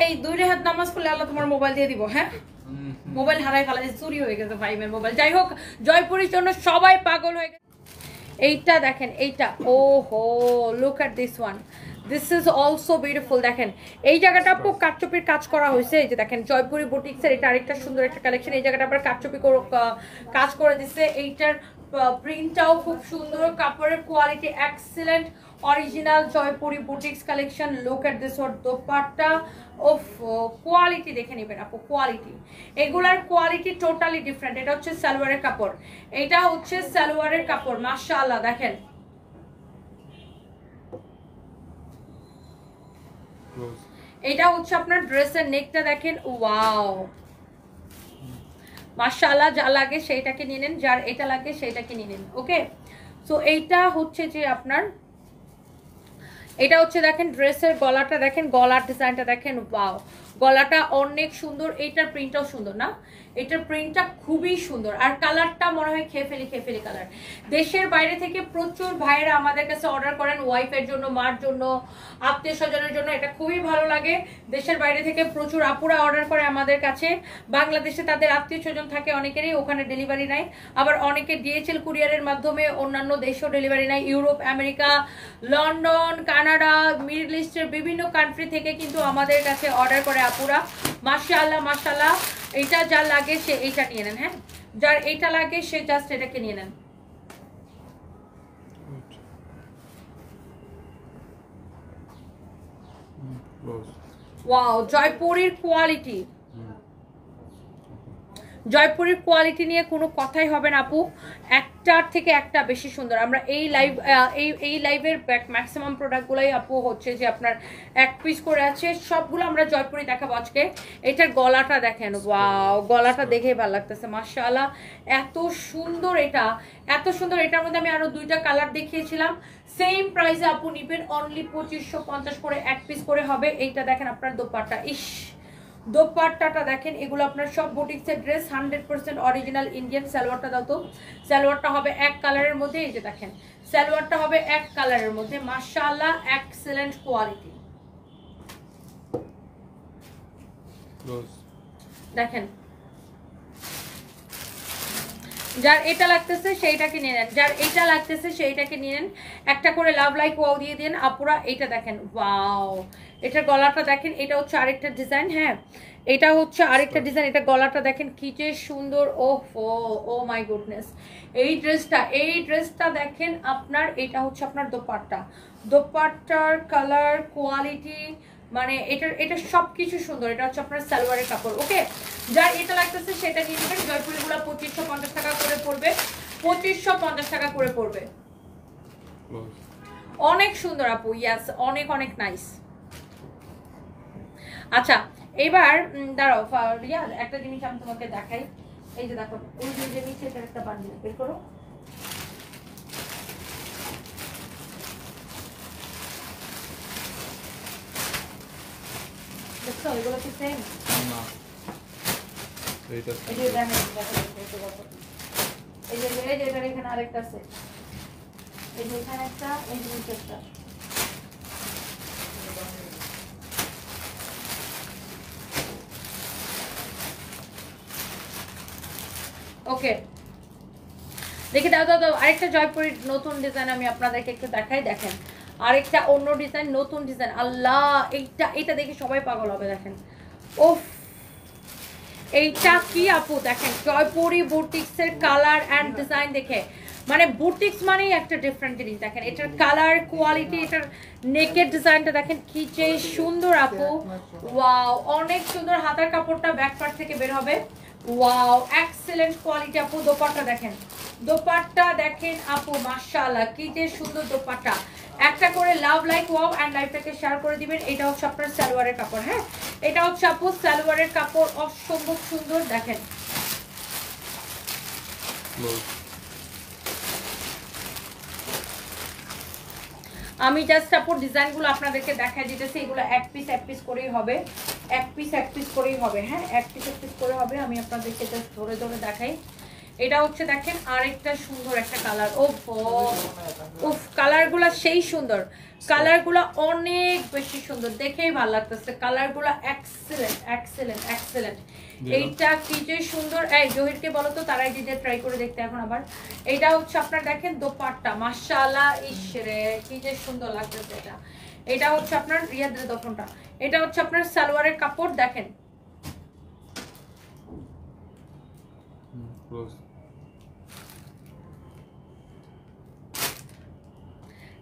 এই দুই রেহাত নামাজ পড়লে আল্লাহ তোমার মোবাইল দিয়ে দিব। হ্যাঁ, মোবাইল হারাই ফেলা, চুরি হয়ে গেছে ভাইমের মোবাইল। যাই হোক, জয়পুরের জন্য সবাই পাগল হয়ে গেছে। এইটা দেখেন, এইটা ও হো, look at this one, this is also beautiful. দেখেন এই জায়গাটা আপু কাটচুপির কাজ করা হয়েছে। এই যে দেখেন জয়পুরি বুটিক্সের এটা আরেকটা সুন্দর একটা কালেকশন। এই জায়গাটা আবার কাটচুপি কাজ করে দিচ্ছে। এইটার প্রিন্টটাও খুব সুন্দর, কাপড়ের quality excellent, original Jaipuri boutiques collection. Look at this ওয়ার দোপাট্টা, ওফ কোয়ালিটি দেখে নেবেন আপু, কোয়ালিটি এগুলার কোয়ালিটি টোটালি ডিফারেন্ট। এটা হচ্ছে সালোয়ারের কাপড়, এটা হচ্ছে সালোয়ারের কাপড়, মাশাআল্লাহ। দেখেন এটা হচ্ছে আপনার ড্রেসের নেকটা দেখেন, ওয়াও মাশাআল্লাহ। যা লাগে সেইটাকে নিয়ে নেন, যার এটা লাগে সেইটাকে নিয়ে নেন। ওকে, সো এইটা হচ্ছে যে আপনার, এটা হচ্ছে দেখেন ড্রেসের গলাটা দেখেন, গলার ডিজাইনটা দেখেন, ওয়াও গলাটা অনেক সুন্দর। এইটার প্রিন্টটাও সুন্দর না, এটার প্রিন্টটা খুবই সুন্দর। আর কালারটা মনে হয় খেয়ে ফেলি কালার। দেশের বাইরে থেকে প্রচুর ভাইয়েরা আমাদের কাছে অর্ডার করেন, ওয়াইফের জন্য, মার জন্য, আত্মীয় স্বজনের জন্য। এটা খুবই ভালো লাগে। দেশের বাইরে থেকে প্রচুর আপুরা অর্ডার করে আমাদের কাছে। বাংলাদেশে তাদের আত্মীয় স্বজন থাকে অনেকেরই, ওখানে ডেলিভারি নাই। আবার অনেকে ডিএচএল কুরিয়ারের মাধ্যমে অন্যান্য দেশেও ডেলিভারি নাই। Europe, America, London, Canada, middle ইস্টের বিভিন্ন কান্ট্রি থেকে কিন্তু আমাদের কাছে অর্ডার করে আপুরা। মাশাআল্লাহ মাশাআল্লাহ। এটা যার লাগে সে এইটা নিয়ে নেন। হ্যাঁ, যার এইটা লাগে সে জাস্ট এটাকে নিয়ে নেন। ওয়াও, জয়পুরের কোয়ালিটি, জয়পুরের কোয়ালিটি নিয়ে কোনো কথাই হবে না আপু, একটার থেকে একটা বেশি সুন্দর। আমরা এই লাইভের ম্যাক্সিমাম প্রোডাক্টগুলোই আপু হচ্ছে যে আপনার এক পিস করে আছে, সবগুলো আমরা জয়পুরি দেখাবো আজকে। এটার গলাটা দেখেন, ওয়াও গলাটা দেখে ভালো লাগতেছে মাশাআল্লাহ, এত সুন্দর। এটা এত সুন্দর। এটার মধ্যে আমি আরো দুইটা কালার দেখিয়েছিলাম। সেম প্রাইসে আপু নিবেন, অনলি 2550 করে এক পিস করে হবে। এইটা দেখেন আপনার দোপাট্টা, ইস দোপাট্টাটা দেখেন। এগুলো আপনার সব বুটিক্সের ড্রেস, 100% অরিজিনাল ইন্ডিয়ান। সালোয়ারটা দাও তো, সালোয়ারটা হবে এক কালারের মধ্যে। এই যে দেখেন সালোয়ারটা হবে এক কালারের মধ্যে, মাশাআল্লাহ এক্সেলেন্ট কোয়ালিটি। দেখেন যার এটা লাগতেছে সেইটাকে নিয়ে নেন, যার এটা লাগতেছে সেইটাকে নিয়ে নেন। একটা করে লাভ লাইক ওয়াও দিয়ে দেন আপুরা। এইটা দেখেন, ওয়াও এটার গলাটা দেখেন, এটা হচ্ছে আরেকটা ডিজাইন। হ্যাঁ, এটা হচ্ছে আরেকটা ডিজাইন। এটা গলাটা দেখেন কি যে সুন্দর, ও মাই গুডনেস। এই ড্রেসটা দেখেন আপনার, এটা হচ্ছে আপনার দোপাট্টা, দোপাট্টার কালার কোয়ালিটি, মানে এটা সবকিছু সুন্দর। এটা হচ্ছে আপনার সালোয়ারের কাপড়। ওকে, যার এটা লাগতেছে সেটা নিয়ে নেবেন। জয়পুরিগুলো 2550 টাকা করে পড়বে, 2550 টাকা করে পড়বে। অনেক সুন্দর আপু, ইয়াস অনেক অনেক নাইস। আচ্ছা এবার দাঁড়াও রিয়া, একটা জিনিস আমি তোমাকে দেখাই। এই যে দেখো, ওই যে নিচে এটা একটা বান্ডিল বের করো। দেখছো এগুলো কি সেম না? এইটা এই যে দেখেন, এই যে এটার এখানে আরেকটা আছে, এই যে এখানে একটা, এই যে নিচে একটা। ওকে, দেখি দাও দাও দাও, আরেকটা জয়পুরের নতুন ডিজাইন আমি আপনাদেরকে একটু দেখাই। দেখেন আরেকটা অন্য ডিজাইন, নতুন ডিজাইন। আল্লাহ, এইটা দেখে সবাই পাগল হবে। দেখেন ওফ, এইটা কি আপু, দেখেন জয়পুরি বুটিক্সের কালার এন্ড ডিজাইন দেখে, মানে বুটিক্স মানেই একটা ডিফারেন্ট জিনিস। দেখেন এটার কালার কোয়ালিটি, এটার নেকের ডিজাইনটা দেখেন কি যে সুন্দর আপু, ওয়াও অনেক সুন্দর। হাতার কাপড়টা ব্যাক পার্ট থেকে বের হবে, ওয়াও এক্সেলেন্ট কোয়ালিটি আপু। দোপাট্টা দেখেন, দোপাট্টা দেখেন আপু, মাশাআল্লাহ কি যে সুন্দর দোপাট্টা। একটা করে লাভ লাইক ওয়াও এন্ড লাইভটাকে শেয়ার করে দিবেন। এটা হচ্ছে আপনার সালোয়ারের কাপড়। হ্যাঁ, এটা হচ্ছে আপু সালোয়ারের কাপড়, অসম্ভব সুন্দর। দেখেন আমি জাস্ট আপু ডিজাইনগুলো আপনাদেরকে দেখাই দিতেছি। এগুলো এক পিস করেই হবে, এক পিস করেই হবে। হ্যাঁ, এক পিস করে হবে। আমি আপনাদেরকে জাস্ট ধরে ধরে দেখাই। এটা হচ্ছে দেখেন আরেকটা সুন্দর একটা কালার। ও উফ, কালারগুলো সেই সুন্দর, কালারগুলো অনেক বেশি সুন্দর, দেখেই ভালো লাগতেছে। কালারগুলো এক্সেলেন্ট এক্সেলেন্ট এক্সেলেন্ট। এইটা কি যে সুন্দর। এই জহিরকে বলো তো, তারাই দিতে ট্রাই করে দেখতে এখন আবার। এইটা হচ্ছে আপনার দেখেন দোপাট্টা, মাশাআল্লাহ, ইসরে কি যে সুন্দর লাগতেছে এটা। এটা হচ্ছে আপনার রিয়াদের দোপাট্টা, এটা হচ্ছে আপনার সালোয়ারের কাপড় দেখেন।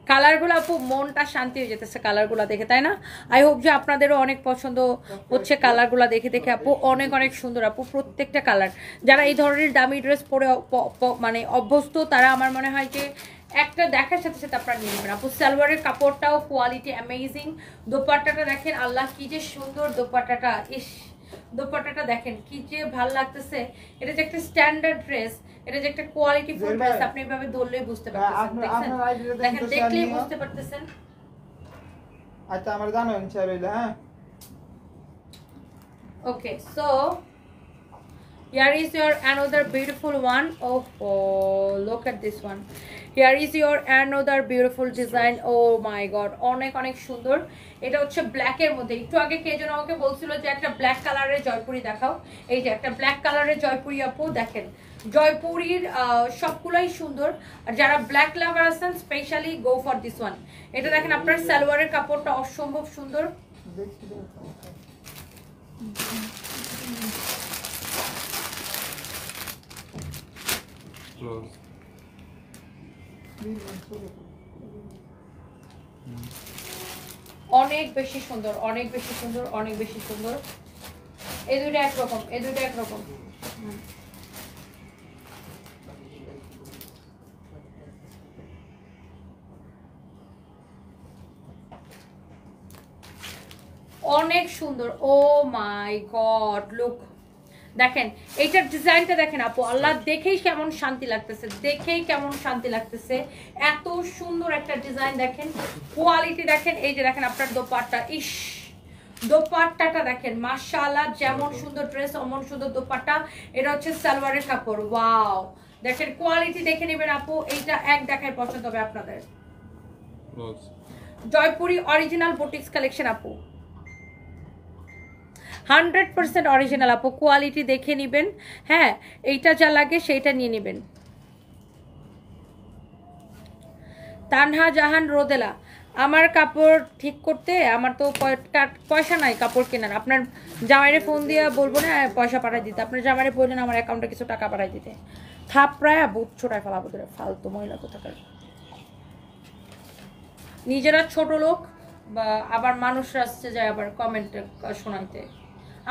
কালারগুলো আপু মনটা শান্তি হয়ে যেতেছে কালারগুলো দেখে, তাই না? আই হোপ যে আপনাদেরও অনেক পছন্দ হচ্ছে কালারগুলো দেখে দেখে আপু। অনেক অনেক সুন্দর আপু প্রত্যেকটা কালার। যারা এই ধরনের দামি ড্রেস পরে মানে অভ্যস্ত, তারা আমার মনে হয় যে একটা দেখার সাথে সাথে আপনারা নিয়ে নেবেন আপু। সালোয়ারের কাপড়টাও কোয়ালিটি অ্যামেজিং। দোপাট্টাটা দেখেন, আল্লাহ কি যে সুন্দর দোপাট্টাটা, ইস দোপাট্টাটা দেখেন কি যে ভালো লাগতেছে। এটা যে একটা স্ট্যান্ডার্ড ড্রেস, এটা যে একটা কোয়ালিটি ফুল ড্রেস, আপনি এভাবে ধরলেই বুঝতে পারতেছেন। দেখেন দেখলেই বুঝতে পারতেছেন। আচ্ছা আমার জানো ইনশাআল্লাহ। হ্যাঁ ওকে, so here is your another beautiful one. Oh, look at this one. Here is your another beautiful design. Oh my god, অনেক অনেক সুন্দর। এটা হচ্ছে ব্ল্যাক এর মধ্যে। একটু আগে কে যেন আমাকে বলছিল যে একটা ব্ল্যাক কালারের জয়পুরি দেখাও। এই যে একটা ব্ল্যাক কালারের জয়পুরি আপু দেখেন। জয়পুরির সবগুলাই সুন্দর, আর যারা ব্ল্যাক লাভার আছেন specially go for this one. এটা দেখেন আপনার সালোয়ারের কাপড়টা অসম্ভব সুন্দর। অনেক বেশি সুন্দর, অনেক বেশি সুন্দর, অনেক বেশি সুন্দর। এই দুইটা একরকম, এই দুইটা একরকম। অনেক সুন্দর। ও মাই গড, লুক দেখেন এইটার ডিজাইনটা দেখেন আপু, আল্লাহ দেখেই কেমন শান্তি লাগতেছে, দেখেই কেমন শান্তি লাগতেছে। এত সুন্দর একটা ডিজাইন দেখেন, কোয়ালিটি দেখেন। এই যে দেখেন আপনার দোপাট্টা, ইস দোপাট্টাটা দেখেন মাশাআল্লাহ, যেমন সুন্দর ড্রেস অমন সুন্দর দোপাট্টা। এটা হচ্ছে সালোয়ারের কাপড়। ওয়াও, দেখেন কোয়ালিটি দেখে নেবেন আপু। এইটা এক দেখায় পছন্দ হবে আপনাদের। জয়পুরি অরিজিনাল বুটিক্স কালেকশন আপু, 100% অরিজিনাল আপু। কোয়ালিটি দেখে নেবেন। হ্যাঁ, এইটা যা লাগে সেইটা নিয়ে নেবেন। তানহা জাহান রোদেলা, আমার কাপড় ঠিক করতে আমার তো পয়সা নাই কাপড় কেনার। আপনার জামাইরে ফোন দিয়ে বলবো না পয়সা পাঠাই দিতে, আপনার জামাইরে বললেন আমার অ্যাকাউন্টে কিছু টাকা পাঠাই দিতে। থাপড়ায় বুট ছোটায় ফেলাবো ধরে, ফালতু মহিলা কোথাকার। নিজেরা ছোট লোক, বা আবার মানুষরা আসছে যায় আবার কমেন্টে শোনাইতে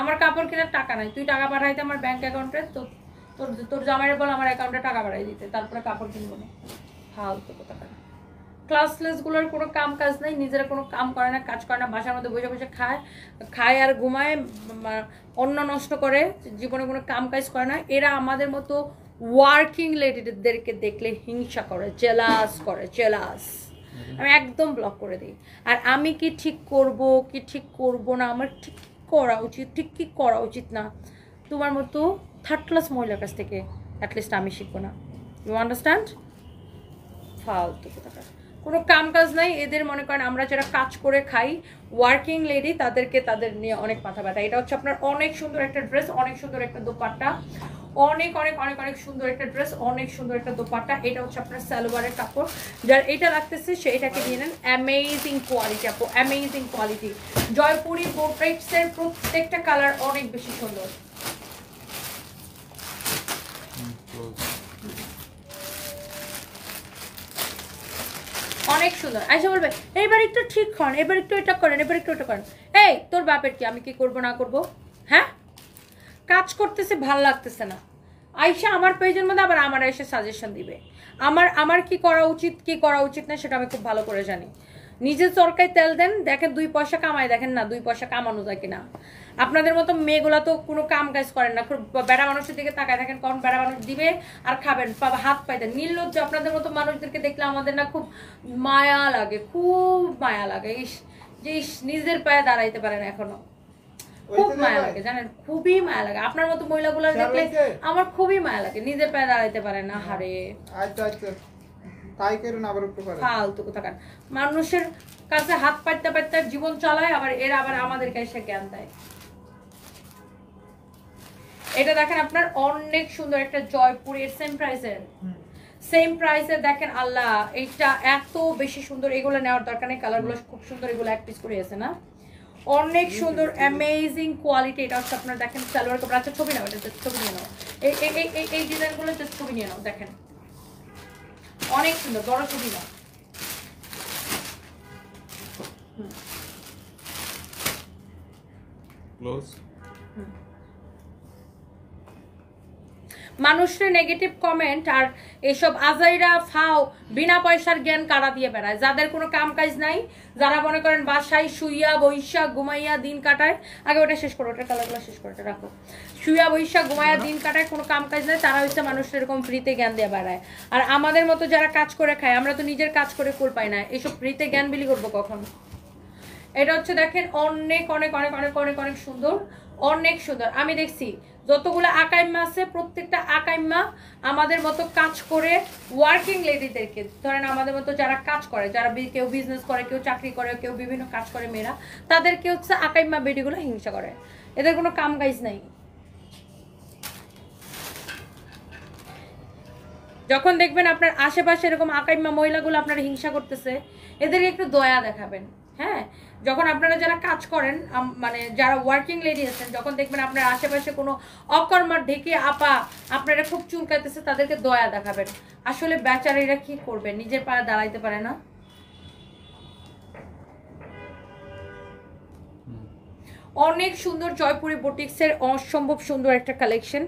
আমার কাপড় কেনার টাকা নাই, তুই টাকা পাঠাইতে আমার ব্যাংক অ্যাকাউন্টে, তো তোর জামাইরে বল আমার অ্যাকাউন্টে টাকা পাঠাই দিতে, তারপরে কাপড় কিনবো না। ফালতু কোথাকার। ক্লাসলেসগুলোর কোনো কাম কাজ নেই, নিজেরা কোনো কাম করে না, কাজ করে না, বাসার মধ্যে বসে বসে খায় আর ঘুমায়, অন্ন নষ্ট করে, জীবনে কোনো কাম কাজ করে না। এরা আমাদের মতো ওয়ার্কিং লেডিদেরকে দেখলে হিংসা করে, জেলাস করে, জেলাস। আমি একদম ব্লক করে দিই। আর আমি কি ঠিক করব কি ঠিক করব না, আমার ঠিক করা উচিত, ঠিক কি করা উচিত না, তোমার মতো থার্ড ক্লাস মহিলার কাছ থেকে অ্যাটলিস্ট আমি শিখবো না। You understand? ফালতু কোথাকার, কোনো কাম কাজ নাই এদের। মনে করেন আমরা যারা কাজ করে খাই, ওয়ার্কিং লেডি, তাদের নিয়ে অনেক মাথা ব্যথা। এটা হচ্ছে আপনার অনেক সুন্দর একটা ড্রেস, অনেক সুন্দর একটা দোপাট্টা, অনেক অনেক অনেক অনেক সুন্দর একটা ড্রেস, অনেক সুন্দর একটা দোপাট্টা। এটা হচ্ছে আপনার সালোয়ারের কাপড়। যার এটা লাগতেছে সেইটাকে নিয়ে নেন। অ্যামেজিং কোয়ালিটি আপু, অ্যামেজিং কোয়ালিটি। জয়পুরি বোর্টেক্সের প্রত্যেকটা কালার অনেক বেশি সুন্দর। অনেক সুন্দর। আইসা বলবে এবার একটু ঠিক হন, এবার একটু এটা করেন, এবার একটু এটা করেন। এই তোর বাপের কি, আমি কি করবো না করবো? হ্যাঁ, কাজ করতেছে ভাল লাগতেছে না, আইসা আমার পেজের মধ্যে আবার আমার এসে সাজেশন দিবে। আমার কি করা উচিত কি করা উচিত না সেটা আমি খুব ভালো করে জানি। নিজে চরকায় তেল দেন, দেখেন 2 পয়সা কামায়, দেখেন না 2 পয়সা কামানো যায় কিনা। আপনাদের মতো মেয়েগুলা তো কোনো কাম কাজ করেন না, বেড়া মানুষের দিকে তাকায় থাকেন, কখন বেড়া মানুষ দিবে আর খাবেন, হাত পাইতেন। নির্লজ্জ আপনাদের মতো মানুষদেরকে দেখলে আমাদের না খুব মায়া লাগে, খুব মায়া লাগে। ইস যে নিজের পায়ে দাঁড়াইতে পারে না এখনো। খুব মায়া লাগে জানেন, খুবই মায়া লাগে। আপনার মতো মহিলাগুলো দেখলে আমার খুবই মায়া লাগে, নিজের পায়ে দাঁড়াইতে পারে না। হারে আচ্ছা আচ্ছা তাই করুন আবার একটু করে ফালতু কথা কান, মানুষের কাছে হাত পাইতে পাইতে জীবন চালায়, আবার এরা আবার আমাদেরকে এসে জ্ঞান দেয়। এটা দেখেন আপনার অনেক সুন্দর একটা জয়পুরের সেম প্রাইসের দেখেন। আল্লাহ এটা এত বেশি সুন্দর, এগুলো নেওয়ার দরকার নেই, কালারগুলো খুব সুন্দর, এগুলো এক পিস করে আছে না, অনেক সুন্দর অ্যামেজিং কোয়ালিটি। এটা হচ্ছে আপনার দেখেন সালোয়ার কাপড়। আচ্ছা ছবি নাও, এটা ছবি নিয়ে নাও, এই ডিজাইনগুলো জাস্ট ছবি নিয়ে নাও, দেখেন অনেক সুন্দর, বড় ছবি নাও। মানুষের নেগেটিভ কমেন্ট আর এসব আজাইরা ফাও বিনা পয়সার জ্ঞান কারা দিয়ে বেড়ায়, যাদের কোনো কাম কাজ নাই, যারা মনে করেন বাসায় শুইয়া বৈশা ঘুমাইয়া দিন কাটায়। আগে ওটা শেষ করো, ওটা কালারগুলো শেষ করে ওটা রাখো। শুইয়া বৈশা ঘুমাইয়া দিন কাটায়, কোনো কাম কাজ নাই, তারা হচ্ছে মানুষের এরকম ফ্রিতে জ্ঞান দিয়ে বেড়ায়। আর আমাদের মতো যারা কাজ করে খায়, আমরা তো নিজের কাজ করে কুল পাই না, এইসব ফ্রিতে জ্ঞান বিলি করবো কখন? এটা হচ্ছে দেখেন অনেক অনেক অনেক অনেক অনেক অনেক সুন্দর, অনেক সুন্দর। আমি দেখছি যতগুলো আকাইম্মা আছে, প্রত্যেকটা আকাইম্মা আমাদের মতো কাজ করে ওয়ার্কিং লেডিদেরকে, ধরেন আমাদের মতো যারা কাজ করে, যারা কেউ বিজনেস করে, কেউ চাকরি করে, কেউ বিভিন্ন কাজ করে মেয়েরা, তাদেরকে হচ্ছে আকাইম্মা বেডিগুলো হিংসা করে, এদের কোনো কাম কাজ নাই। যখন দেখবেন আপনার আশেপাশে এরকম আকাইম্মা মহিলাগুলো আপনার হিংসা করতেছে, এদেরকে একটু দয়া দেখাবেন। হ্যাঁ, যখন আপনারা যারা কাজ করেন, মানে যারা ওয়ার্কিং লেডি আছেন, যখন দেখবেন আপনার আশেপাশে কোনো অকর্মার ঢেকে আপা আপনারা খুব চুলকাইতেছে, তাদেরকে দয়া দেখাবেন। আসলে বেচারিরা কি করবে, নিজের পায়ে দাঁড়াইতে পারে না। অনেক সুন্দর জয়পুরি বুটিক্সের অসম্ভব সুন্দর একটা কালেকশন।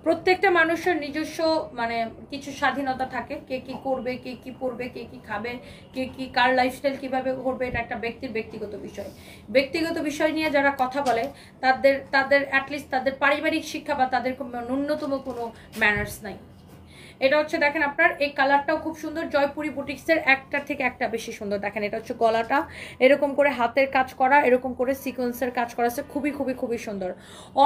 প্রত্যেকটা মানুষের নিজস্ব মানে কিছু স্বাধীনতা থাকে, কে কি করবে, কে কি পড়বে, কে কি খাবে, কে কি কার লাইফস্টাইল কিভাবে করবে, এটা একটা ব্যক্তির ব্যক্তিগত বিষয়। ব্যক্তিগত বিষয় নিয়ে যারা কথা বলে, তাদের অ্যাটলিস্ট তাদের পারিবারিক শিক্ষা বা তাদের ন্যূনতম কোনো ম্যানার্স নাই। এটা হচ্ছে দেখেন আপনার এই কালারটাও খুব সুন্দর, জয়পুরি বুটিক্সের একটার থেকে একটা বেশি সুন্দর। দেখেন এটা হচ্ছে গলাটা এরকম করে হাতের কাজ করা, এরকম করে সিকোয়েন্সের কাজ করা আছে, খুবই খুবই খুবই সুন্দর,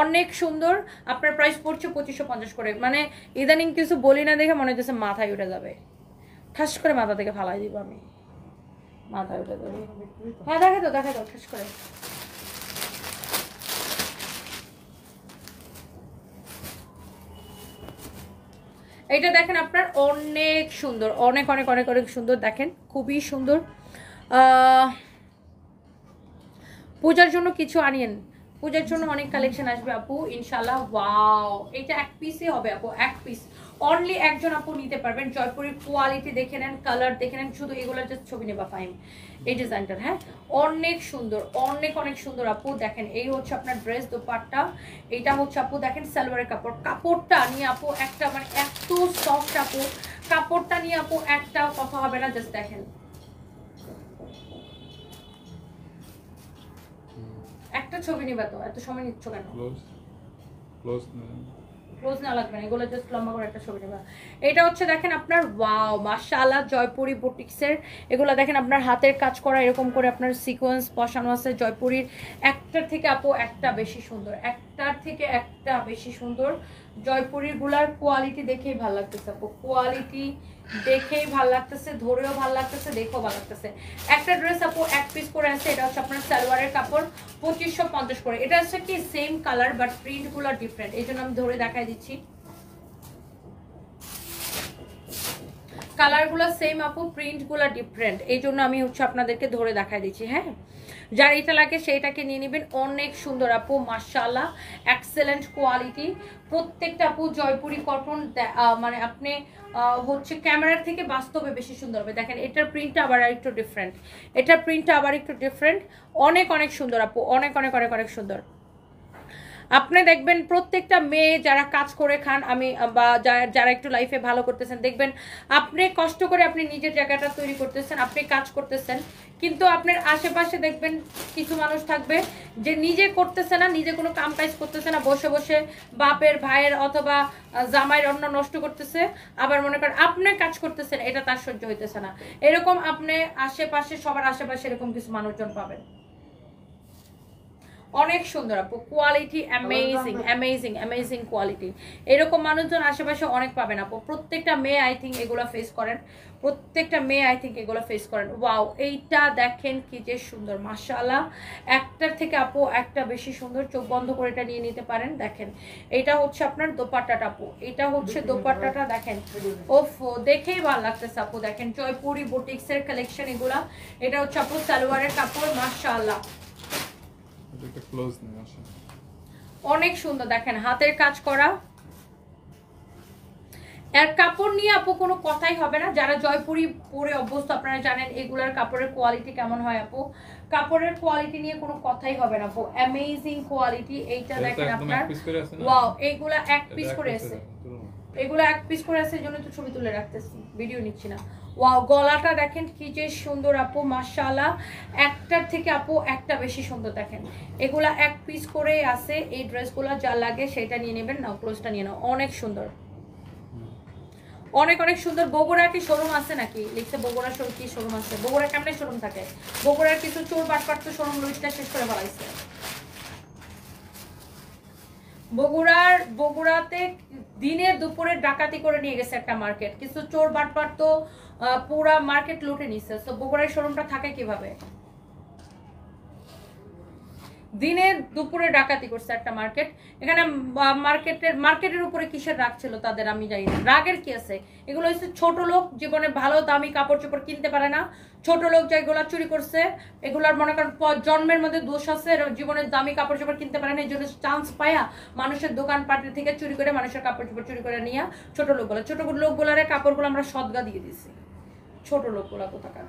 অনেক সুন্দর। আপনার প্রাইস পড়ছে 2550 করে। মানে ইদানিং কিছু বলি না দেখে মনে হচ্ছে মাথায় উঠে যাবে, ঠাস করে মাথা থেকে ফালাই দিব আমি, মাথায় উঠে যাবে। হ্যাঁ দেখে তো ঠাস করে। এটা দেখেন আপনার অনেক সুন্দর, অনেক অনেক অনেক অনেক সুন্দর, দেখেন খুবই সুন্দর। পূজার জন্য কিছু আনিয়েন, পূজার জন্য অনেক কালেকশন আসবে আপু ইনশাল্লাহ। ওয়াও, এটা এক পিসই হবে আপু, এক পিস অনলি একজন আপু নিতে পারবেন। জয়পুরের কোয়ালিটি দেখে নেন, কালার দেখে নেন, শুধু এগুলোর জাস্ট ছবি নেবা ফাইন। এই ডিজাইনটার হ্যাঁ অনেক সুন্দর, অনেক অনেক সুন্দর আপু। দেখেন এই হচ্ছে আপনার ড্রেস দোপাট্টা, এটা হচ্ছে আপু দেখেন সালোয়ারের কাপড়। কাপড়টা নিয়ে আপু একটা মানে এত সফট আপু, কাপড়টা নিয়ে আপু একটা কথা হবে না, জাস্ট দেখেন। একটা ছবি নিবা তো, এত সময় নিচ্ছ কেন? ক্লোজ না লাগবে না, এগুলো জাস্ট লম্বা করে একটা ছবি নেবা। এটা হচ্ছে দেখেন আপনার ওয়াও মাশাআল্লাহ জয়পুরি বুটিক্সের, এগুলো দেখেন আপনার হাতের কাজ করা, এরকম করে আপনার সিকোয়েন্স বসানো আছে। জয়পুরির একটার থেকে আপু একটা বেশি সুন্দর, একটার থেকে একটা বেশি সুন্দর। জয়পুরির গুলার কোয়ালিটি দেখেই ভালো লাগতেছে আপু, কোয়ালিটি দেখেই ভালো লাগতেছে, ধরেও ভালো লাগতেছে, দেখেও ভালো লাগতেছে। একটা ড্রেস আপু এক পিস করে আছে, এটা হচ্ছে আপনার সালোয়ারের কাপড় 2550 করে। এটা হচ্ছে কি সেম কালার বাট প্রিন্ট গুলো ডিফারেন্ট, এই জন্য আমি ধরে দেখাই দিচ্ছি। কালার গুলো সেম আপু, প্রিন্ট গুলো ডিফারেন্ট, এই জন্য আমি হচ্ছে আপনাদেরকে ধরে দেখাই দিচ্ছি। হ্যাঁ, যার এটা লাগে সেইটাকে নিয়ে নেবেন। অনেক সুন্দর আপু মাশাআল্লাহ, এক্সেলেন্ট কোয়ালিটি প্রত্যেকটা আপু। জয়পুরি কটন মানে আপনি হচ্ছে ক্যামেরার থেকে বাস্তবে বেশি সুন্দর হবে। দেখেন এটার প্রিন্টটা আবার একটু ডিফারেন্ট, এটার প্রিন্টটা আবার একটু ডিফারেন্ট, অনেক অনেক সুন্দর আপু, অনেক অনেক অনেক অনেক সুন্দর। আপনি দেখবেন প্রত্যেকটা মেয়ে যারা কাজ করে খান, আমি বা যারা একটু লাইফে ভালো করতেছেন, দেখবেন আপনি কষ্ট করে আপনি নিজের জায়গাটা তৈরি করতেছেন, আপনি কাজ করতেছেন, কিন্তু আপনার আশেপাশে দেখবেন কিছু মানুষ থাকবে যে নিজে করতেছে না, নিজে কোনো কাম কাজ করতেছে না, বসে বসে বাপের ভাইয়ের অথবা জামাইয়ের অন্য নষ্ট করতেছে, আবার মনে করেন আপনি কাজ করতেছেন, এটা তার সহ্য হইতেছে না। এরকম আপনি আশেপাশে সবার আশেপাশে এরকম কিছু মানুষজন পাবেন। অনেক সুন্দর আপু, quality amazing amazing amazing quality. এরকম মানুষজন আশেপাশে অনেক পাবেন আপু। প্রত্যেকটা মেয়ে আই থিঙ্ক এগুলো ফেস করেন, প্রত্যেকটা মেয়ে আই থিঙ্ক এগুলো ফেস করেন। ওয়াও, এইটা দেখেন কি যে সুন্দর, মাশাআল্লাহ। একটার থেকে আপু একটা বেশি সুন্দর। চোখ বন্ধ করে এটা নিয়ে নিতে পারেন। দেখেন এটা হচ্ছে আপনার দোপাট্টাটা আপু, এটা হচ্ছে দোপাট্টাটা। দেখেন ওফ, দেখেই ভালো লাগতেছে আপু। দেখেন জয়পুরি বুটিক্সের কালেকশন এগুলা। এটা হচ্ছে আপু সালোয়ারের কাপড়, মাশাআল্লাহ অনেক সুন্দর। দেখেন হাতের কাজ করা, এর কাপড় নিয়ে আপু কোনো কথাই হবে না। যারা জয়পুরি পরে অভ্যস্ত আপনারা জানেন এগুলার কাপড়ের কোয়ালিটি কেমন হয় আপু। কাপড়ের কোয়ালিটি নিয়ে কোনো কথাই হবে না আপু, অ্যামেজিং কোয়ালিটি। এইটা দেখেন আপনার, ওয়াও, এইগুলা এক পিস করে আছে, এগুলো এক পিস করে আছে, এই জন্য তো ছবি তুলে রাখতেছি, ভিডিও নিচ্ছি না। ওয়াও, গলাটা দেখেন কি যে সুন্দর আপু, মাশাআল্লাহ। একটার থেকে আপু একটা বেশি সুন্দর। দেখেন এগুলা এক পিস করে আছে। এই ড্রেসগুলো যা লাগে সেটা নিয়ে নেবেন, নাও ক্লোজটা নিয়ে নাও। অনেক সুন্দর, অনেক অনেক সুন্দর। বগুড়া কি শোরুম আছে নাকি লিখছে? বগুড়া শোরুম কি শোরুম আছে? বগুড়া কেমনে শোরুম থাকে? বগুড়ার কিছু চোর বাটপাট তো শোরুম লুইসটা শেষ করে ফেলাইছে। বগুড়াতে দিনে দুপুরে ডাকাতি করে নিয়ে গেছে একটা মার্কেট, কিছু চোর বাটপাট তো পুরা মার্কেট লুটে নিছে। তো বগুড়ার শোরুমটা থাকে কিভাবে? দিনে দুপুরে ডাকাতি করছে একটা মার্কেট। এখানে মার্কেটের উপরে কিসের রাগ ছিল তাদের আমি জানি না। রাগের কি আছে? এগুলো হচ্ছে ছোট লোক, জীবনে ভালো দামি কাপড় চোপড় কিনতে পারে না, ছোট লোক যেগুলো চুরি করছে, এগুলার মনে করেন জন্মের মধ্যে দোষ আছে, জীবনের দামি কাপড় চোপড় কিনতে পারে না, এই জন্য চান্স পায়া মানুষের দোকান পাটের থেকে চুরি করে, মানুষের কাপড় চোপড় চুরি করে নিয়ে ছোট লোকগুলার কাপড়গুলো আমরা সদগা দিয়ে দিছি। ছোট লোকগুলা কোথাকার,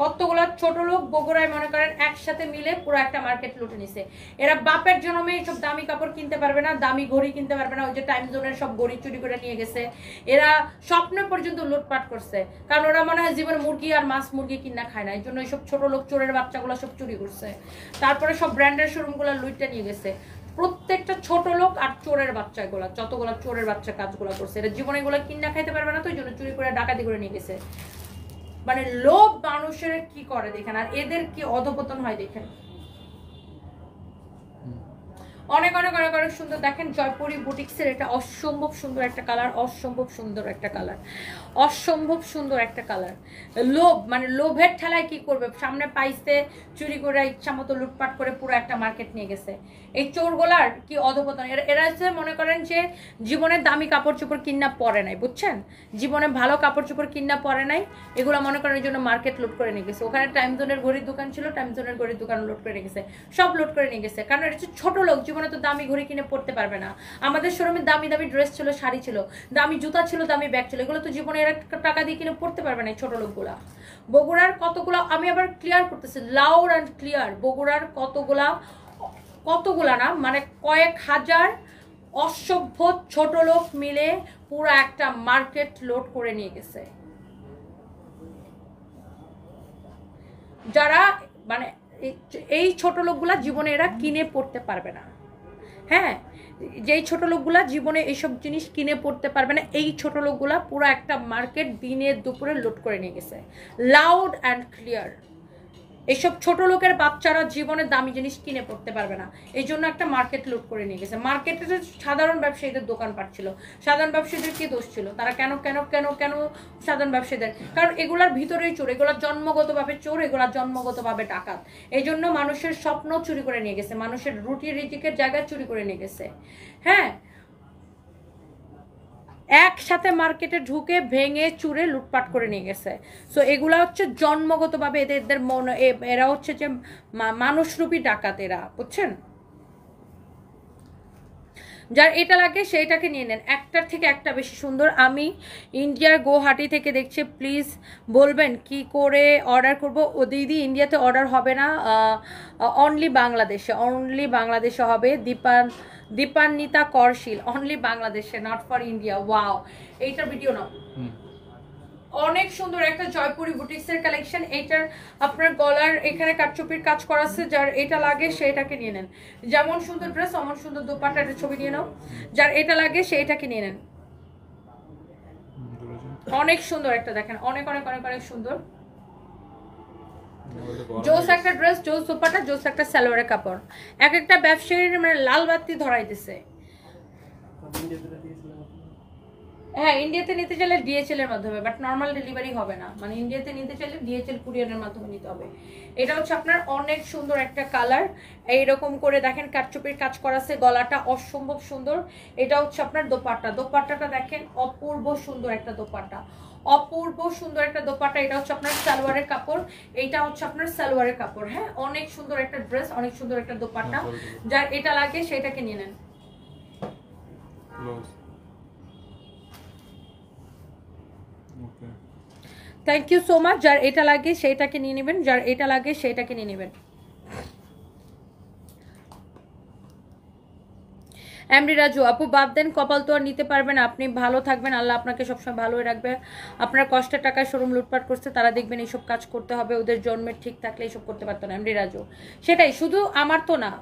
কতগুলো ছোট লোক বগুড়ায় মনে করেন একসাথে মিলে পুরো একটা মার্কেট লুটে নিছে। এরা বাপের জন্মে এইসব দামি কাপড় কিনতে পারবে না, দামি ঘড়ি কিনতে পারবে না, ওই যে টাইম জোনের সব ঘড়ি চুরি করে নিয়ে গেছে। এরা স্বপ্ন পর্যন্ত লুটপাট করছে, কারণ ওরা মনে হয় জীবনে মুরগি আর মাছ মুরগি কিনা খায় না, এই জন্য এইসব ছোট লোক চোরের বাচ্চাগুলো সব চুরি করছে। তারপরে সব ব্র্যান্ডের শোরুমগুলো লুটে নিয়ে গেছে। প্রত্যেকটা ছোট লোক আর চোরের বাচ্চাগুলা, যতগুলা চোরের বাচ্চা কাজগুলো করছে, এরা জীবনে এগুলো কিনা খাইতে পারবে না, তো এই জন্য চুরি করে ডাকাতি করে নিয়ে গেছে। মানে লোভ মানুষের কি করে দেখেন, আর এদের কি অধপতন হয় দেখেন। অনেক অনেক অনেক অনেক সুন্দর। দেখেন জয়পুরি বুটিক্সের এটা অসম্ভব সুন্দর একটা কালার, অসম্ভব সুন্দর একটা কালার, অসম্ভব সুন্দর একটা কালার। লোভ, মানে লোভের ঠেলায় কি করবে, সামনে পাইছে চুরি করে ইচ্ছা মতো লুটপাট করে পুরো একটা মার্কেট নিয়ে গেছে। এই চোরগুলার কি অধপতন। এরা হচ্ছে মনে করেন যে জীবনে দামি কাপড় চোপড় কিনা পরে নাই, বুঝছেন, জীবনে ভালো কাপড় চোপড় কিনা পরে নাই, এগুলো মনে করেন এই জন্য মার্কেট লুট করে নিয়ে গেছে। ওখানে টাইম জোনের ঘড়ির দোকান ছিল, টাইম জোনের ঘড়ির দোকান লুট করে নিয়ে গেছে, সব লুট করে নিয়ে গেছে। কারণ এটা হচ্ছে ছোট লোক, জীবনে তো দামি ঘড়ি কিনে পড়তে পারবে না। আমাদের শোরুমে দামি দামি ড্রেস ছিল, শাড়ি ছিল, দামি জুতা ছিল, দামি ব্যাগ ছিল, এগুলো তো জীবনে এরা টাকা দিয়ে কিনে পড়তে পারবে না এই ছোট লোকগুলা। বগুড়ার কতগুলা, আমি আবার ক্লিয়ার করতেছি, লাউড অ্যান্ড ক্লিয়ার, বগুড়ার কতগুলা না, মানে কয়েক হাজার অসভ্য ছোট লোক মিলে পুরো একটা মার্কেট লোড করে নিয়ে গেছে। যারা মানে এই ছোট লোকগুলা জীবনে এরা কিনে পড়তে পারবে না। হ্যাঁ, যেই ছোট লোকগুলা জীবনে এইসব জিনিস কিনে পড়তে পারবে না, এই ছোট লোকগুলা পুরো একটা মার্কেট দিনে দুপুরে লুট করে নিয়ে গেছে। লাউড অ্যান্ড ক্লিয়ার, এইসব ছোট লোকের বাচ্চারা জীবনে দামি জিনিস কিনে পড়তে পারবে না, এই জন্য একটা মার্কেট লুট করে নিয়ে গেছে। মার্কেটে সাধারণ ব্যবসায়ীদের দোকানপাট ছিল, সাধারণ ব্যবসায়ীদের কি দোষ ছিল? তারা কেন কেন কেন কেন সাধারণ ব্যবসায়ীদের, কারণ এগুলার ভিতরেই চোর, এগুলা জন্মগতভাবে চোর, এগুলা জন্মগতভাবে ডাকাত। এই জন্য মানুষের স্বপ্ন চুরি করে নিয়ে গেছে, মানুষের রুটি রিজিকের জায়গায় চুরি করে নিয়ে গেছে। হ্যাঁ, একসাথে মার্কেটে ঢুকে ভেঙে চুরে লুটপাট করে নিয়ে গেছে। সো এগুলা হচ্ছে জন্মগতভাবে এদের মনে, এরা হচ্ছে যে মানুষরূপী ডাকাত এরা, বুঝছেন। যার এটা লাগে সেইটাকে নিয়ে নেন, একটার থেকে একটা বেশি সুন্দর। আমি ইন্ডিয়ার গুয়াহাটি থেকে দেখছি, প্লিজ বলবেন কি করে অর্ডার করব। ও দিদি ইন্ডিয়াতে অর্ডার হবে না, অনলি বাংলাদেশে হবে। দীপান্বিতা করশীল, অনলি বাংলাদেশে, নট ফর ইন্ডিয়া। ওয়াও, এইটার ভিডিও নাও। অনেক সুন্দর একটা জয়পুরি বুটিক্সের কালেকশন। এইটার আপনার গলার এখানে কাটচুপির কাজ করা আছে, যার এটা লাগে সেটাকে নিয়ে নেন। যেমন সুন্দর ড্রেস অমন সুন্দর দোপাট্টা, একটা ছবি নিয়ে নাও। যার এটা লাগে সেইটাকে নিয়ে নেন। অনেক সুন্দর একটা দেখেন, অনেক অনেক অনেক অনেক সুন্দর। জোস একটা ড্রেস, জোস দোপাট্টা, জোস একটা সালোয়ারের কাপড়। এক একটা ব্যবসায়ীর মানে লাল বাতি ধরাই দিছে। হ্যাঁ, ইন্ডিয়াতে নিতে চাইলে ডিএচএল এর মাধ্যমে, বাট নর্মাল ডেলিভারি হবে না। মানে ইন্ডিয়াতে নিতে চাইলে ডিএচএল কুরিয়ারের মাধ্যমে নিতে হবে। এটা হচ্ছে আপনার অনেক সুন্দর একটা কালার। এইরকম করে দেখেন কাটচুপির কাজ করা আছে, গলাটা অসম্ভব সুন্দর। এটা হচ্ছে আপনার দোপাট্টা, দোপাট্টাটা দেখেন অপূর্ব সুন্দর একটা দোপাট্টা, অপূর্ব সুন্দর একটা দোপাট্টা। এটা হচ্ছে আপনার সালোয়ারের কাপড়, এইটা হচ্ছে আপনার সালোয়ারের কাপড়। হ্যাঁ, অনেক সুন্দর একটা ড্রেস, অনেক সুন্দর একটা দোপাট্টা। যার এটা লাগে সেটাকে নিয়ে নেন। Thank you so much. যার এটা লাগে সেইটাকে নিয়ে নেবেন, যার এটা লাগে সেইটাকে নিয়ে নেবেন। এমডি রাজু আপু, বাদ দেন, কপাল তো আর নিতে পারবেন। আপনি ভালো থাকবেন, আল্লাহ আপনাকে সবসময় ভালোই রাখবে। আপনার কষ্টের টাকায় শোরুম লুটপাট করছে, তারা দেখবেন এইসব কাজ করতে হবে। ওদের জন্মের ঠিক থাকলে এইসব করতে পারতো না। এমডি রাজু, সেটাই, শুধু আমার তো না,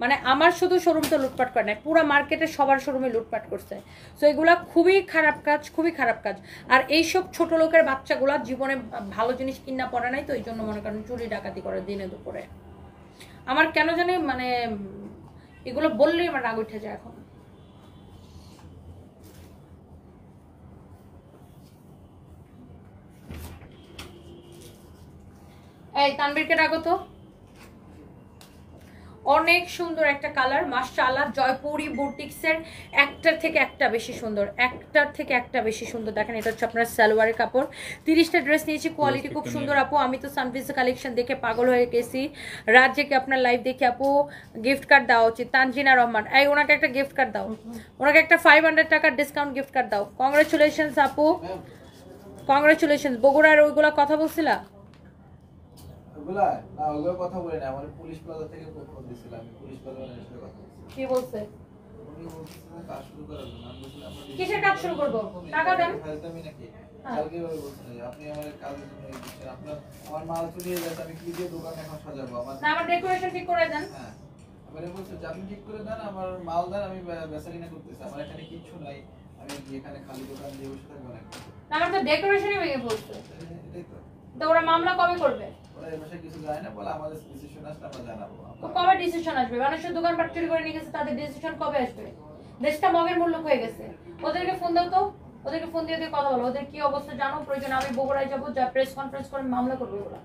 মানে আমার শুধু শোরুম তো লুটপাট করে না, পুরো মার্কেটে সবার শোরুমে লুটপাট করছে। সো এগুলা খুবই খারাপ কাজ, খুবই খারাপ কাজ। আর এইসব ছোট লোকের বাচ্চাগুলা জীবনে ভালো জিনিস কিনা পড়ে নাই, তো এই জন্য মনে করেন চুরি ডাকাতি করে দিনে দুপুরে। আমার কেন জানি মানে এগুলো বললেই আমার রাগ উঠে যায় এখন। এই তানবীরকে ডাকো তো। অনেক সুন্দর একটা কালার, মাশাআল্লাহ। জয়পুরি বুটিক্সের একটার থেকে একটা বেশি সুন্দর, একটার থেকে একটা বেশি সুন্দর। দেখেন এটা হচ্ছে আপনার সালোয়ারের কাপড়। 30টা ড্রেস নিয়েছি, কোয়ালিটি খুব সুন্দর আপু। আমি তো সানপিসের কালেকশন দেখে পাগল হয়ে গেছি। রাত জেগে আপনার লাইভ দেখে আপু গিফট কার্ড দেওয়া উচিত। তানজিনা রহমান, এই ওনাকে একটা গিফট কার্ড দাও, ওনাকে একটা 500 টাকার ডিসকাউন্ট গিফট কার্ড দাও। কংগ্রেচুলেশনস আপু, কংগ্রেচুলেশনস। বগুড়ার ওইগুলা কথা বলছিলা? ওগুলা না, ওগুলো কথা বলে না, আমার পুলিশ প্লাজা থেকে ফোন দিছিল, আমি পুলিশ প্লাজা এর সাথে কথা বলছি। কি বলছে? উনি বলছিলেন কাজ শুরু করার জন্য। আমি বলছিলাম আমরা কিসের কাজ শুরু করব? টাকা দেন। ফাইলটামি নাকি কালকে ভাবে বলছেন যে আপনি আমার কাজের জন্য দিচ্ছেন, আপনার আমার মাল চুরি হয়ে যাচ্ছে, আমি কি দিয়ে দোকান এখন সাজাবো? আমার না, আমার ডেকোরেশন ঠিক করে দেন। হ্যাঁ, আমি বলছি যে আপনি ঠিক করে দেন, আমার মাল দেন, আমি বেচাকিনা করতেছি, আমার এখানে কিছু নাই, আমি এখানে খালি দোকান দিয়ে বসে থাকবো না। না, আমার তো ডেকোরেশনই ভেঙে পড়ছে। এটাই তো। তো ওরা মামলা কবে করবে? ওরা এই ভাষায় কিছু যায় না, বলে আমাদের ডিসিশন আসলে আমরা জানাবো। তো কবে ডিসিশন আসবে? মানুষের দোকান পাট চুরি করে নিয়ে গেছে, তাদের ডিসিশন কবে আসবে? দেশটা মগের মূল্য হয়ে গেছে। ওদেরকে ফোন দাও তো, ওদেরকে ফোন দিয়ে কথা বলো, ওদের কি অবস্থা জানো। প্রয়োজন আমি বগুড়ায় যাবো, যা প্রেস কনফারেন্স করে মামলা করবো। ওরা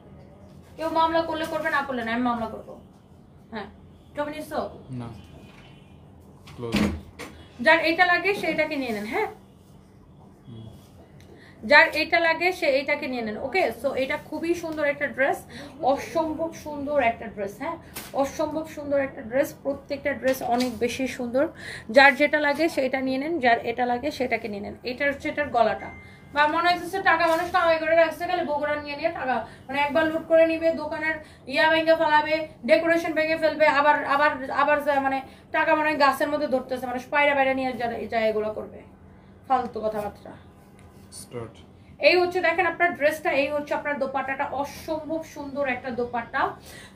কেউ মামলা করলে করবে, না করলে না, আমি মামলা করবো। হ্যাঁ, ছবি নিচ্ছো? না, যার এটা লাগে সেটাকে নিয়ে নেন। হ্যাঁ, যার এটা লাগে সে এইটাকে নিয়ে নেন। ওকে, সো এটা খুবই সুন্দর একটা ড্রেস, অসম্ভব সুন্দর একটা ড্রেস। হ্যাঁ, অসম্ভব সুন্দর একটা ড্রেস, প্রত্যেকটা ড্রেস অনেক বেশি সুন্দর। যার যেটা লাগে সেটা নিয়ে নেন, যার এটা লাগে সেটাকে নিয়ে নেন। এটা হচ্ছে এটার গলাটা। বা মনে হচ্ছে টাকা মানুষ কামাই করে রাখছে, গেলে বগুড়া নিয়ে নিয়ে টাকা মানে একবার লুট করে নিবে, দোকানের ভেঙে ফেলাবে, ডেকোরেশন ভেঙে ফেলবে, আবার আবার আবার মানে টাকা মানে গাছের মধ্যে ধরতেছে, মানুষ পায়রা বাইরে নিয়ে যায় এগুলো করবে, ফালতু কথাবার্তা। এই হচ্ছে দেখেন আপনার ড্রেসটা, এই হচ্ছে আপনার দোপাট্টাটা, অসম্ভব সুন্দর একটা দোপাট্টা।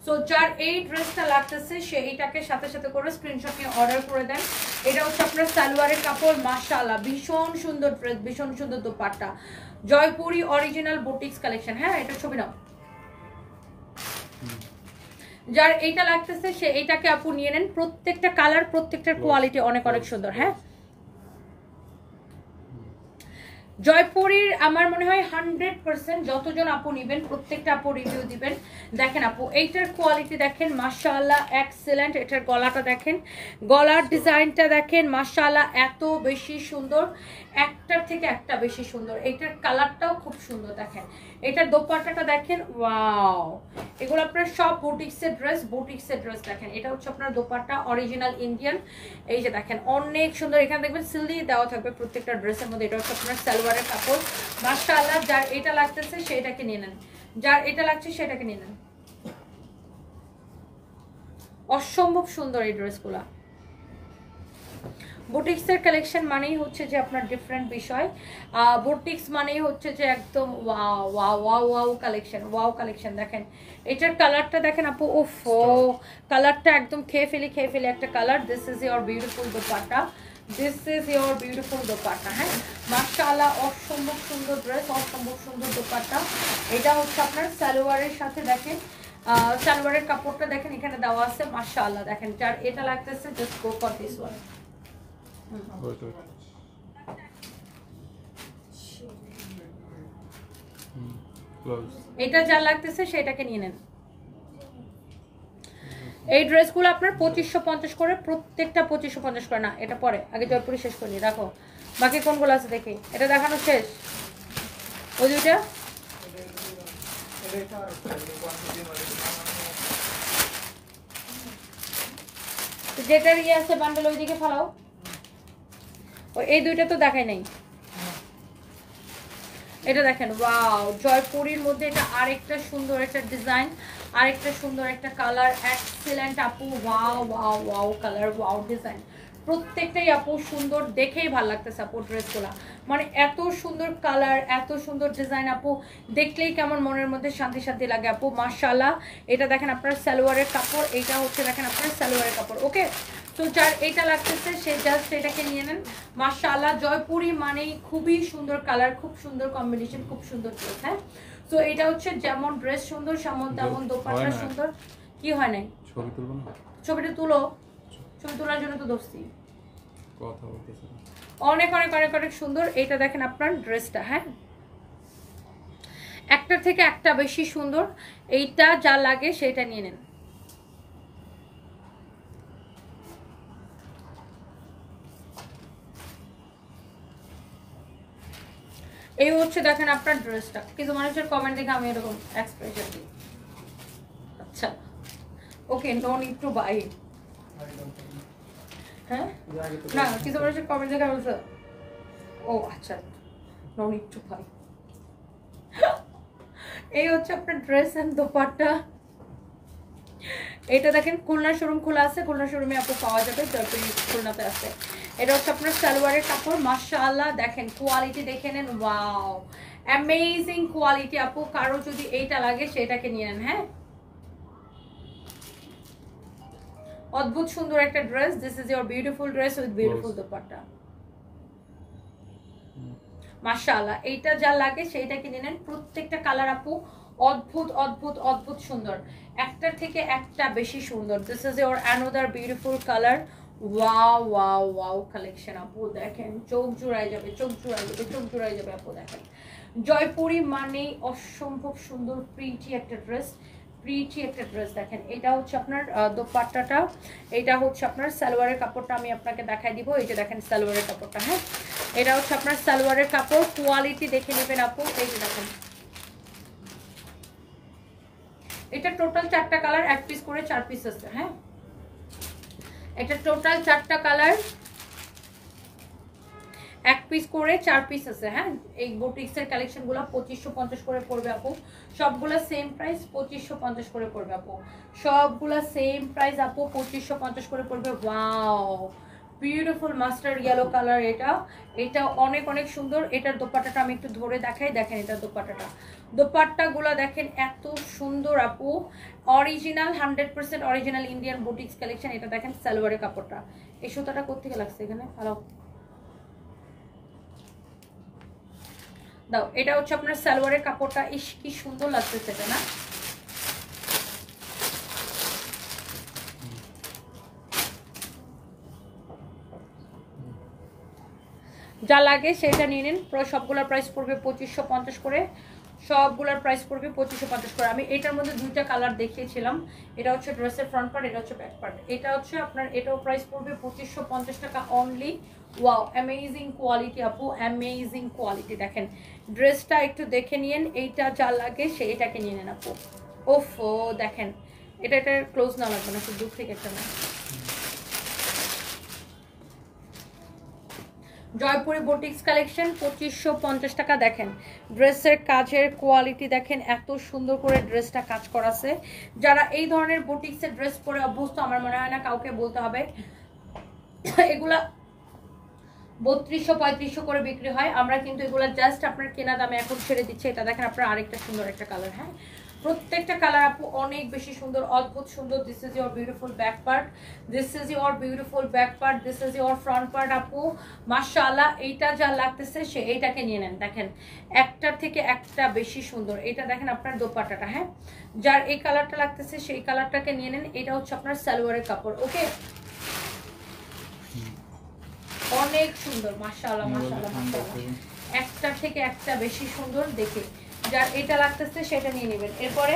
সো যার এই ড্রেসটা লাগতেছে সে এইটাকে সাথে সাথে করে স্ক্রিনশট নিয়ে অর্ডার করে দেন। এটা হচ্ছে আপনার সালোয়ারের কাপড়, মাশাআল্লাহ ভীষণ সুন্দর ড্রেস, ভীষণ সুন্দর dupatta, Jaipuri original boutiques collection. হ্যাঁ, এটা ছবি নাও। যার এইটা লাগতেছে সে এইটাকে আপু নিয়ে নেন। প্রত্যেকটা কালার, প্রত্যেকটার কোয়ালিটি অনেক অনেক সুন্দর। হ্যাঁ, জয়পুরীর আমার মনে হয় 100% যতজন আপু নিবেন প্রত্যেকটা আপু রিভিউ দিবেন। দেখেন আপু এইটার কোয়ালিটি দেখেন, মাশাআল্লাহ এক্সেলেন্ট। এটার গলাটা দেখেন, গলার ডিজাইনটা দেখেন, মাশাআল্লাহ এত বেশি সুন্দর, একটার থেকে একটা বেশি সুন্দর। এইটার কালারটাও খুব সুন্দর। দেখেন এটার দোপাট্টাটা দেখেন, ওয়াও, এগুলো আপনার সব বুটিক্সের ড্রেস দেখেন। এটা হচ্ছে আপনার দোপাট্টা, অরিজিনাল ইন্ডিয়ান। এই যে দেখেন অনেক সুন্দর, এখানে দেখবেন সিল দিয়ে দেওয়া থাকবে প্রত্যেকটা ড্রেসের মধ্যে। এটা হচ্ছে আপনার সালোয়ারের কাপড়, মাশাআল্লাহ। যার এটা লাগতেছে সেটাকে নিয়ে নেন, যার এটা লাগছে সেটাকে নিয়ে নেন। অসম্ভব সুন্দর এই ড্রেসগুলা। বুটিক্সের কালেকশন মানেই হচ্ছে যে আপনার ডিফারেন্ট বিষয়। বুটিক্স মানেই হচ্ছে যে একদম wow wow wow wow collection, wow collection. দেখেন এটার কালারটা দেখেন আপু, ওফো, কালারটা একদম খেয়ে ফেলি একটা colour. This is your beautiful dupatta, this is your beautiful dupatta. হ্যাঁ, মাশাআল্লাহ, অসম্ভব সুন্দর ড্রেস, অসম্ভব সুন্দর দোপাট্টা। এটা হচ্ছে আপনার সালোয়ারের সাথে দেখেন, সালোয়ারের কাপড়টা দেখেন এখানে দেওয়া আছে, মাশাআল্লাহ। দেখেন যার এটা লাগতেছে just go for this one. এটা যা লাগতেছে সেটাকে নিয়ে নেন। এই ড্রেসগুলো আপনার 2550 করে, প্রত্যেকটা 2550 করে। না, এটা পরে, আগে জয়পুরি শেষ করি, রাখো। বাকি কোনগুলো আছে দেখি, এটা দেখানো শেষ, ওই দুইটা। যেটার ইয়ে আছে বান্ডেল ওইদিকে ফালাও। এই দুইটা তো দেখাই নাই। এটা দেখেন, ওয়াও, জয়পুরীর মধ্যে এটা আরেকটা সুন্দর একটা ডিজাইন, আরেকটা সুন্দর একটা কালার, এক্সিলেন্ট আপু, wow wow wow colour, wow design. প্রত্যেকটাই আপু সুন্দর, দেখেই ভালো লাগতেছে আপু ড্রেসগুলা। মানে এত সুন্দর কালার, এত সুন্দর ডিজাইন আপু, দেখলেই কেমন মনের মধ্যে শান্তি শান্তি লাগে আপু, মাশাআল্লাহ। এটা দেখেন আপনার সালোয়ারের কাপড়, এইটা হচ্ছে দেখেন আপনার সালোয়ারের কাপড়। ওকে, তো যার এটা লাগতেছে সে জাস্ট এটাকে নিয়ে নেন। মাশাআল্লাহ, জয়পুরি মানেই খুবই সুন্দর কালার, খুব সুন্দর কম্বিনেশন, খুব সুন্দর ড্রেস। হ্যাঁ, তো এটা হচ্ছে যেমন ড্রেস সুন্দর তেমন দোপাট্টা সুন্দর। কি হয় নাই? ছবি তুলবো না? ছবিটা তুলো, ছবি তোলার জন্য তো দোস্তি। কথা বলতেছে অনেক অনেক অনেক অনেক সুন্দর। এটা দেখেন আপনার ড্রেসটা, হ্যাঁ, একটার থেকে একটা বেশি সুন্দর। এইটা যা লাগে সেটা নিয়ে নেন। এই হচ্ছে দেখেন আপনার ড্রেসটা। কিছু মানুষের কমেন্ট দেখে আমি এরকম এক্সপ্রেশন দিই। আচ্ছা, ওকে, নো নিড টু বাই। হ্যাঁ, না, কিছু মানুষের কমেন্ট দেখে বলছে, ও আচ্ছা, নো নিড টু বাই। এই হচ্ছে আপনার ড্রেস এন্ড দোপাট্টা। এটা দেখেন খুলনা শোরুম খোলা আছে, খুলনা শোরুমে আপু পাওয়া যাবে, জয়পুরি খুলনাতে আছে। এটা হচ্ছে আপনার সালোয়ারের কাপড়, মাশাআল্লাহ। দেখেন কোয়ালিটি দেখে নেন, ওয়াও, অ্যামেজিং কোয়ালিটি আপু। কারো যদি এইটা লাগে সেটাকে নিয়ে নেন। হ্যাঁ, অদ্ভুত সুন্দর একটা dress. This is your beautiful dress with beautiful dupatta, মাশাআল্লাহ। এইটা যা লাগে সেইটাকে নিয়ে নেন। প্রত্যেকটা কালার আপু অদ্ভুত অদ্ভুত অদ্ভুত সুন্দর, একটার থেকে একটা বেশি সুন্দর। This is your another beautiful colour, wow wow wow collection আপু। দেখেন চোখ জুড়াই যাবে, চোখ জুড়াই যাবে, চোখ জুড়াই যাবে আপু। দেখেন জয়পুরি মানেই অসম্ভব সুন্দর, প্রিটি একটা ড্রেস, প্রিটি একটা ড্রেস। দেখেন এটা হচ্ছে আপনার দোপাট্টাটা, এটা হচ্ছে আপনার সালোয়ারের কাপড়টা। আমি আপনাকে দেখাই দিব। এই যে দেখেন সালোয়ারের কাপড়টা, হ্যাঁ, এটা হচ্ছে আপনার সালোয়ারের কাপড়। কোয়ালিটি দেখে নেবেন আপু। এই যে দেখেন, এটা টোটাল 4টা কালার, এক পিস করে 4 পিস আছে। হ্যাঁ, এটা টোটাল 4টা কালার, এক পিস করে 4 পিস আছে। হ্যাঁ, এই বুটিক্সের কালেকশনগুলো 2550 করে পড়বে আপু। সবগুলা সেম প্রাইস, 2550 করে পড়বে আপু। সবগুলা সেম প্রাইস আপু, 2550 করে পড়বে। Wow, beautiful master yellow colour. এটা অনেক অনেক সুন্দর। এটার দোপাট্টাটা আমি একটু ধরে দেখাই। দেখেন এটার দোপাট্টাগুলো দেখেন এত সুন্দর আপু, original 100% original Indian boutiques collection. এটা দেখেন সালোয়ারের কাপড়টা। এই সুতাটা কোত্থেকে লাগছে এখানে, হ্যালো দাও। এটা হচ্ছে আপনার সালোয়ারের কাপড়টা। ইস কি সুন্দর লাগতেছে এটা, না? যা লাগে সেটা নিয়ে নিন। সবগুলোর প্রাইস পড়বে 2550 করে, সবগুলোর প্রাইস পড়বে 2550 করে। আমি এটার মধ্যে দুইটা কালার দেখিয়েছিলাম, এটা হচ্ছে ড্রেসের ফ্রন্ট পার্ট, এটা হচ্ছে ব্যাক পার্ট। এটা হচ্ছে আপনার, এটাও প্রাইস পড়বে 2550 টাকা অনলি। ওয়াও, অ্যামেজিং কোয়ালিটি আপু, অ্যামেজিং কোয়ালিটি। দেখেন ড্রেসটা একটু দেখে নিয়েন, এইটা যা লাগে সেইটাকে নিয়ে নেন আপু। ওফো দেখেন, এটা ক্লোজ না লাগবে না, খুব দূর থেকে একটা না। জয়পুরি বুটিক্স কালেকশন 2550 টাকা। দেখেন ড্রেসের কাজের কোয়ালিটি দেখেন, এত সুন্দর করে ড্রেসটা কাজ করাছে। যারা এই ধরনের বুটিক্সের ড্রেস পরে অভ্যস্ত, আমার মনে হয় না কাউকে বলতে হবে। এগুলা 3200-3500 করে বিক্রি হয়, আমরা কিন্তু এগুলা জাস্ট আপনার কেনা দামে এখন ছেড়ে দিচ্ছি। এটা দেখেন আপনার আরেকটা সুন্দর একটা কালার। হ্যাঁ, প্রত্যেকটা কালার আপু অনেক বেশি সুন্দর, অদ্ভুত সুন্দর। This is your beautiful back part, this is your beautiful back part, this is your front part আপু। মাশাআল্লাহ, এইটা যা লাগতেছে সে এইটাকে নিয়ে নেন। দেখেন একটার থেকে একটা বেশি সুন্দর। এটা দেখেন আপনার দোপাট্টাটা, হ্যাঁ, যার এই কালারটা লাগতেছে সেই কালারটাকে নিয়ে নেন। এটা হচ্ছে আপনার সালোয়ারের কাপড়। ওকে, অনেক সুন্দর, মাশাআল্লাহ মাশাআল্লাহ মাশাআল্লাহ, একটা থেকে একটা বেশি সুন্দর। দেখে যার এটা লাগতেছে সেটা নিয়ে নেবেন। এরপরে